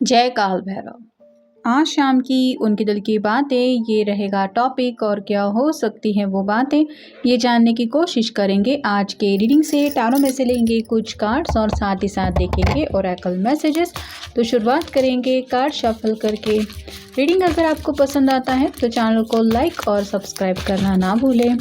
जय काल भैरव। आज शाम की उनके दिल की बातें ये रहेगा टॉपिक, और क्या हो सकती हैं वो बातें, ये जानने की कोशिश करेंगे। आज के रीडिंग से टैरो में से लेंगे कुछ कार्ड्स और साथ ही साथ देखेंगे ओरेकल मैसेजेस। तो शुरुआत करेंगे कार्ड शफल करके। रीडिंग अगर आपको पसंद आता है तो चैनल को लाइक और सब्सक्राइब करना ना भूलें।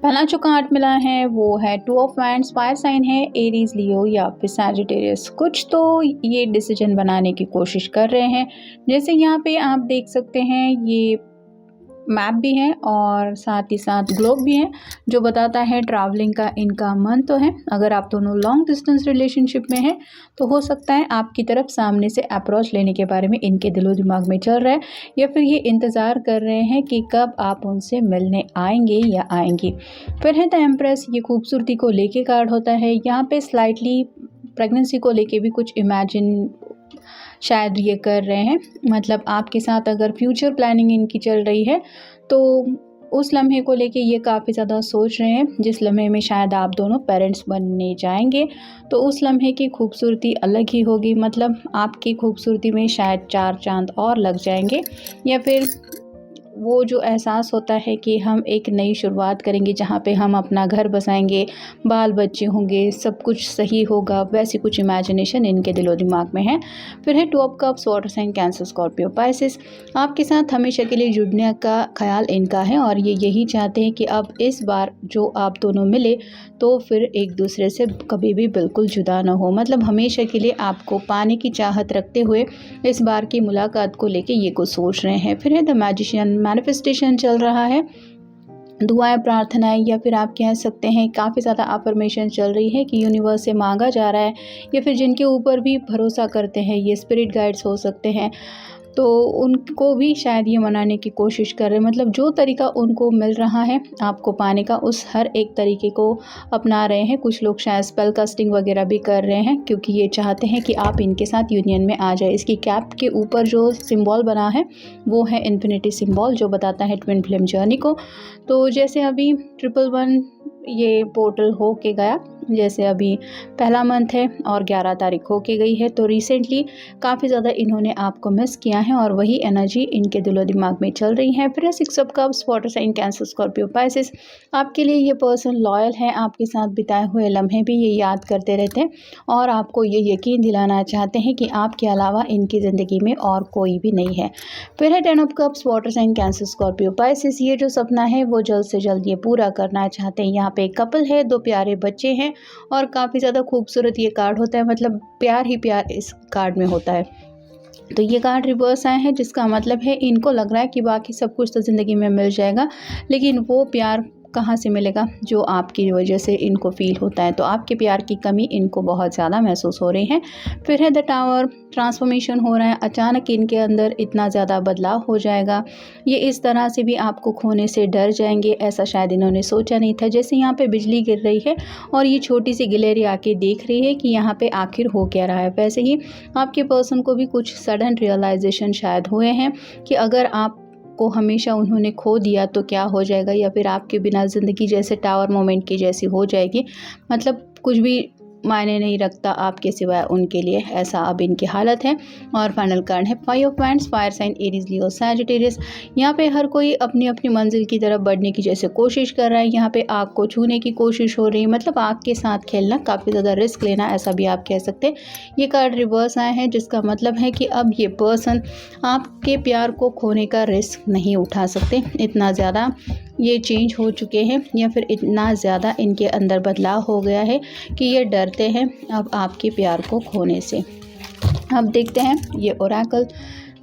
पहला जो कार्ड मिला है वो है two of wands. Fire sign है, एरीज, लियो या फिर सैजिटेरियस। कुछ तो ये डिसीजन बनाने की कोशिश कर रहे हैं। जैसे यहाँ पे आप देख सकते हैं ये मैप भी है और साथ ही साथ ग्लोब भी है, जो बताता है ट्रैवलिंग का इनका मन तो है। अगर आप दोनों लॉन्ग डिस्टेंस रिलेशनशिप में हैं तो हो सकता है आपकी तरफ सामने से अप्रोच लेने के बारे में इनके दिलो दिमाग में चल रहा है, या फिर ये इंतज़ार कर रहे हैं कि कब आप उनसे मिलने आएंगे या आएंगी। फिर है द एम्प्रेस। ये खूबसूरती को लेके कार्ड होता है। यहाँ पे स्लाइटली प्रेगनेंसी को लेके भी कुछ इमेजिन शायद ये कर रहे हैं। मतलब आपके साथ अगर फ्यूचर प्लानिंग इनकी चल रही है तो उस लम्हे को लेके ये काफ़ी ज़्यादा सोच रहे हैं, जिस लम्हे में शायद आप दोनों पेरेंट्स बनने जाएंगे। तो उस लम्हे की खूबसूरती अलग ही होगी। मतलब आपकी खूबसूरती में शायद चार चांद और लग जाएंगे, या फिर वो जो एहसास होता है कि हम एक नई शुरुआत करेंगे जहाँ पे हम अपना घर बसाएंगे, बाल बच्चे होंगे, सब कुछ सही होगा, वैसी कुछ इमेजिनेशन इनके दिलो दिमाग में है। फिर है two of cups, water sign Cancer, Scorpio, Pisces. आपके साथ हमेशा के लिए जुड़ने का ख्याल इनका है और ये यही चाहते हैं कि अब इस बार जो आप दोनों मिले तो फिर एक दूसरे से कभी भी बिल्कुल जुदा ना हो। मतलब हमेशा के लिए आपको पाने की चाहत रखते हुए इस बार की मुलाकात को लेके ये कुछ सोच रहे हैं। फिर है द मैजिशियन। मैनिफेस्टेशन चल रहा है, दुआएं, प्रार्थनाएं, या फिर आप कह सकते हैं काफ़ी ज़्यादा अफर्मेशन चल रही है कि यूनिवर्स से मांगा जा रहा है, या फिर जिनके ऊपर भी भरोसा करते हैं ये स्पिरिट गाइड्स हो सकते हैं, तो उनको भी शायद ये मनाने की कोशिश कर रहे हैं। मतलब जो तरीका उनको मिल रहा है आपको पाने का, उस हर एक तरीके को अपना रहे हैं। कुछ लोग शायद स्पेल कास्टिंग वगैरह भी कर रहे हैं, क्योंकि ये चाहते हैं कि आप इनके साथ यूनियन में आ जाए। इसकी कैप के ऊपर जो सिंबल बना है वो है इन्फिनिटी सिंबल, जो बताता है ट्विन फ्लेम जर्नी को। तो जैसे अभी 111 ये पोर्टल हो के गया, जैसे अभी पहला मंथ है और 11 तारीख हो के गई है, तो रिसेंटली काफ़ी ज़्यादा इन्होंने आपको मिस किया है और वही एनर्जी इनके दिलो दिमाग में चल रही है। फिर 6 of cups, water sign Cancer, Scorpio, Pisces. आपके लिए ये पर्सन लॉयल है, आपके साथ बिताए हुए लम्हे भी ये याद करते रहते हैं और आपको ये यकीन दिलाना चाहते हैं कि आपके अलावा इनकी ज़िंदगी में और कोई भी नहीं है। फिर है 10 of cups, water sign Cancer, Scorpio, Pisces. ये जो सपना है वो जल्द से जल्द ये पूरा करना चाहते हैं। यहाँ पे एक कपल है, 2 प्यारे बच्चे हैं और काफ़ी ज़्यादा खूबसूरत ये कार्ड होता है। मतलब प्यार ही प्यार इस कार्ड में होता है। तो ये कार्ड रिवर्स आए हैं, जिसका मतलब है इनको लग रहा है कि बाकी सब कुछ तो ज़िंदगी में मिल जाएगा, लेकिन वो प्यार कहाँ से मिलेगा जो आपकी वजह से इनको फील होता है। तो आपके प्यार की कमी इनको बहुत ज़्यादा महसूस हो रही है। फिर है द टावर। ट्रांसफॉर्मेशन हो रहा है, अचानक इनके अंदर इतना ज़्यादा बदलाव हो जाएगा। ये इस तरह से भी आपको खोने से डर जाएंगे, ऐसा शायद इन्होंने सोचा नहीं था। जैसे यहाँ पे बिजली गिर रही है और ये छोटी सी गिलहरी आके देख रही है कि यहाँ पे आखिर हो क्या रहा है, वैसे ही आपके पर्सन को भी कुछ सडन रियलाइजेशन शायद हुए हैं कि अगर आप को हमेशा उन्होंने खो दिया तो क्या हो जाएगा, या फिर आपके बिना ज़िंदगी जैसे टावर मोमेंट की जैसी हो जाएगी। मतलब कुछ भी मायने नहीं रखता आपके सिवाय उनके लिए, ऐसा अब इनकी हालत है। और फाइनल कार्ड है 5 of wands, fire sign Aries Leo Sagittarius. यहाँ पे हर कोई अपनी अपनी मंजिल की तरफ बढ़ने की जैसे कोशिश कर रहा है। यहाँ पे आग को छूने की कोशिश हो रही है, मतलब आग के साथ खेलना, काफ़ी ज़्यादा रिस्क लेना, ऐसा भी आप कह सकते हैं। ये कार्ड रिवर्स आए हैं, जिसका मतलब है कि अब ये पर्सन आपके प्यार को खोने का रिस्क नहीं उठा सकते। इतना ज़्यादा ये चेंज हो चुके हैं, या फिर इतना ज़्यादा इनके अंदर बदलाव हो गया है कि ये डरते हैं अब आपके प्यार को खोने से। अब देखते हैं ये ओरेकल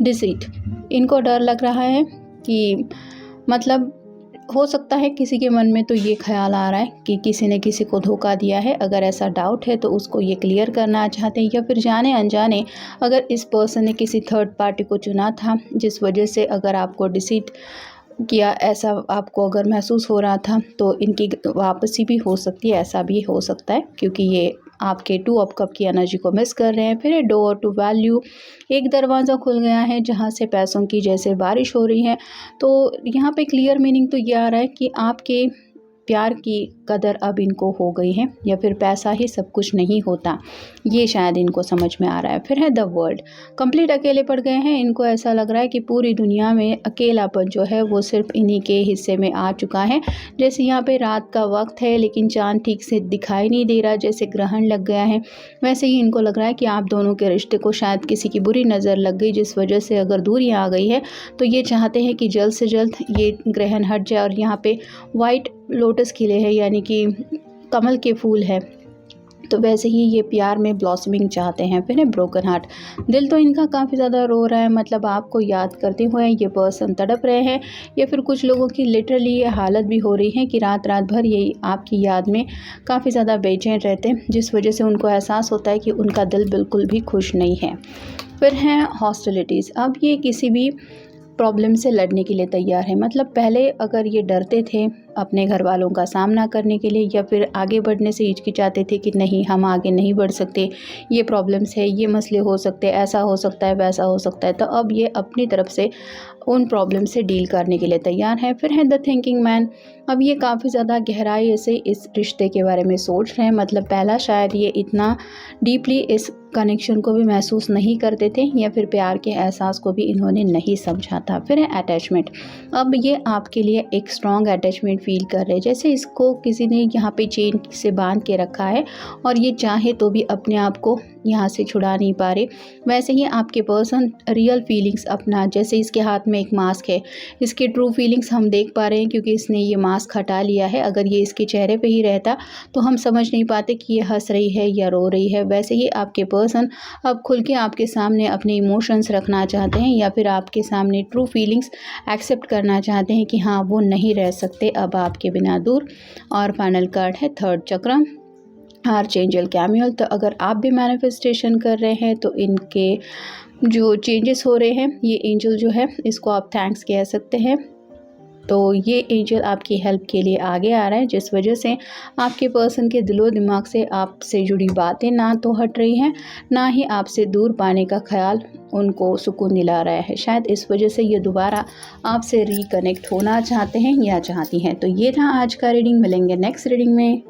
डिसीट। इनको डर लग रहा है कि मतलब हो सकता है किसी के मन में तो ये ख्याल आ रहा है कि किसी ने किसी को धोखा दिया है। अगर ऐसा डाउट है तो उसको ये क्लियर करना चाहते हैं, या फिर जाने अनजाने अगर इस पर्सन ने किसी थर्ड पार्टी को चुना था, जिस वजह से अगर आपको डिसीट किया, ऐसा आपको अगर महसूस हो रहा था, तो इनकी वापसी भी हो सकती है। ऐसा भी हो सकता है क्योंकि ये आपके 2 ऑफ कप की एनर्जी को मिस कर रहे हैं। फिर डोर टू वैल्यू, एक दरवाज़ा खुल गया है जहाँ से पैसों की जैसे बारिश हो रही है। तो यहाँ पे क्लियर मीनिंग तो ये आ रहा है कि आपके प्यार की कदर अब इनको हो गई है, या फिर पैसा ही सब कुछ नहीं होता, ये शायद इनको समझ में आ रहा है। फिर है द वर्ल्ड, कंप्लीट अकेले पड़ गए हैं। इनको ऐसा लग रहा है कि पूरी दुनिया में अकेलापन जो है वो सिर्फ इन्हीं के हिस्से में आ चुका है। जैसे यहाँ पे रात का वक्त है लेकिन चांद ठीक से दिखाई नहीं दे रहा, जैसे ग्रहण लग गया है, वैसे ही इनको लग रहा है कि आप दोनों के रिश्ते को शायद किसी की बुरी नज़र लग गई, जिस वजह से अगर दूरी आ गई है तो ये चाहते हैं कि जल्द से जल्द ये ग्रहण हट जाए। और यहाँ पे वाइट लोटस खिले हैं, यानी कि कमल के फूल है, तो वैसे ही ये प्यार में ब्लॉसमिंग चाहते हैं। फिर है ब्रोकन हार्ट, दिल तो इनका काफ़ी ज़्यादा रो रहा है, मतलब आपको याद करते हुए ये पर्सन तड़प रहे हैं, या फिर कुछ लोगों की लिटरली ये हालत भी हो रही है कि रात रात भर ये आपकी याद में काफ़ी ज़्यादा बेचैन रहते हैं, जिस वजह से उनको एहसास होता है कि उनका दिल बिल्कुल भी खुश नहीं है। फिर हैं हॉस्टिलिटीज़, अब ये किसी भी प्रॉब्लम से लड़ने के लिए तैयार है। मतलब पहले अगर ये डरते थे अपने घर वालों का सामना करने के लिए, या फिर आगे बढ़ने से हिचकिचाते थे कि नहीं हम आगे नहीं बढ़ सकते, ये प्रॉब्लम्स है, ये मसले हो सकते हैं, ऐसा हो सकता है, वैसा हो सकता है, तो अब ये अपनी तरफ से उन प्रॉब्लम से डील करने के लिए तैयार है। फिर है द थिंकिंग मैन, अब ये काफ़ी ज़्यादा गहराई से इस रिश्ते के बारे में सोच रहे हैं। मतलब पहला शायद ये इतना डीपली इस कनेक्शन को भी महसूस नहीं करते थे, या फिर प्यार के एहसास को भी इन्होंने नहीं समझा था। फिर है अटैचमेंट, अब ये आपके लिए एक स्ट्रॉन्ग अटैचमेंट फील कर रहे हैं, जैसे इसको किसी ने यहाँ पे चेन से बांध के रखा है और ये चाहे तो भी अपने आप को यहाँ से छुड़ा नहीं पा रहे। वैसे ही आपके पर्सन रियल फीलिंग्स अपना, जैसे इसके हाथ में एक मास्क है, इसके ट्रू फीलिंग्स हम देख पा रहे हैं क्योंकि इसने ये मास्क हटा लिया है। अगर ये इसके चेहरे पे ही रहता तो हम समझ नहीं पाते कि ये हंस रही है या रो रही है। वैसे ही आपके पर्सन अब खुल के आपके सामने अपने इमोशंस रखना चाहते हैं, या फिर आपके सामने ट्रू फीलिंग्स एक्सेप्ट करना चाहते हैं कि हाँ वो नहीं रह सकते अब आपके बिना दूर। और फाइनल कार्ड है थर्ड चक्र, आर्चएंजल कैमियल। तो अगर आप भी मैनिफेस्टेशन कर रहे हैं तो इनके जो चेंजेस हो रहे हैं, ये एंजल जो है इसको आप थैंक्स कह सकते हैं। तो ये एंजल आपकी हेल्प के लिए आगे आ रहा है, जिस वजह से आपके पर्सन के दिलो दिमाग से आपसे जुड़ी बातें ना तो हट रही हैं, ना ही आपसे दूर पाने का ख्याल उनको सुकून दिला रहा है। शायद इस वजह से ये दोबारा आपसे रिकनेक्ट होना चाहते हैं या चाहती हैं। तो ये था आज का रीडिंग, मिलेंगे नेक्स्ट रीडिंग में।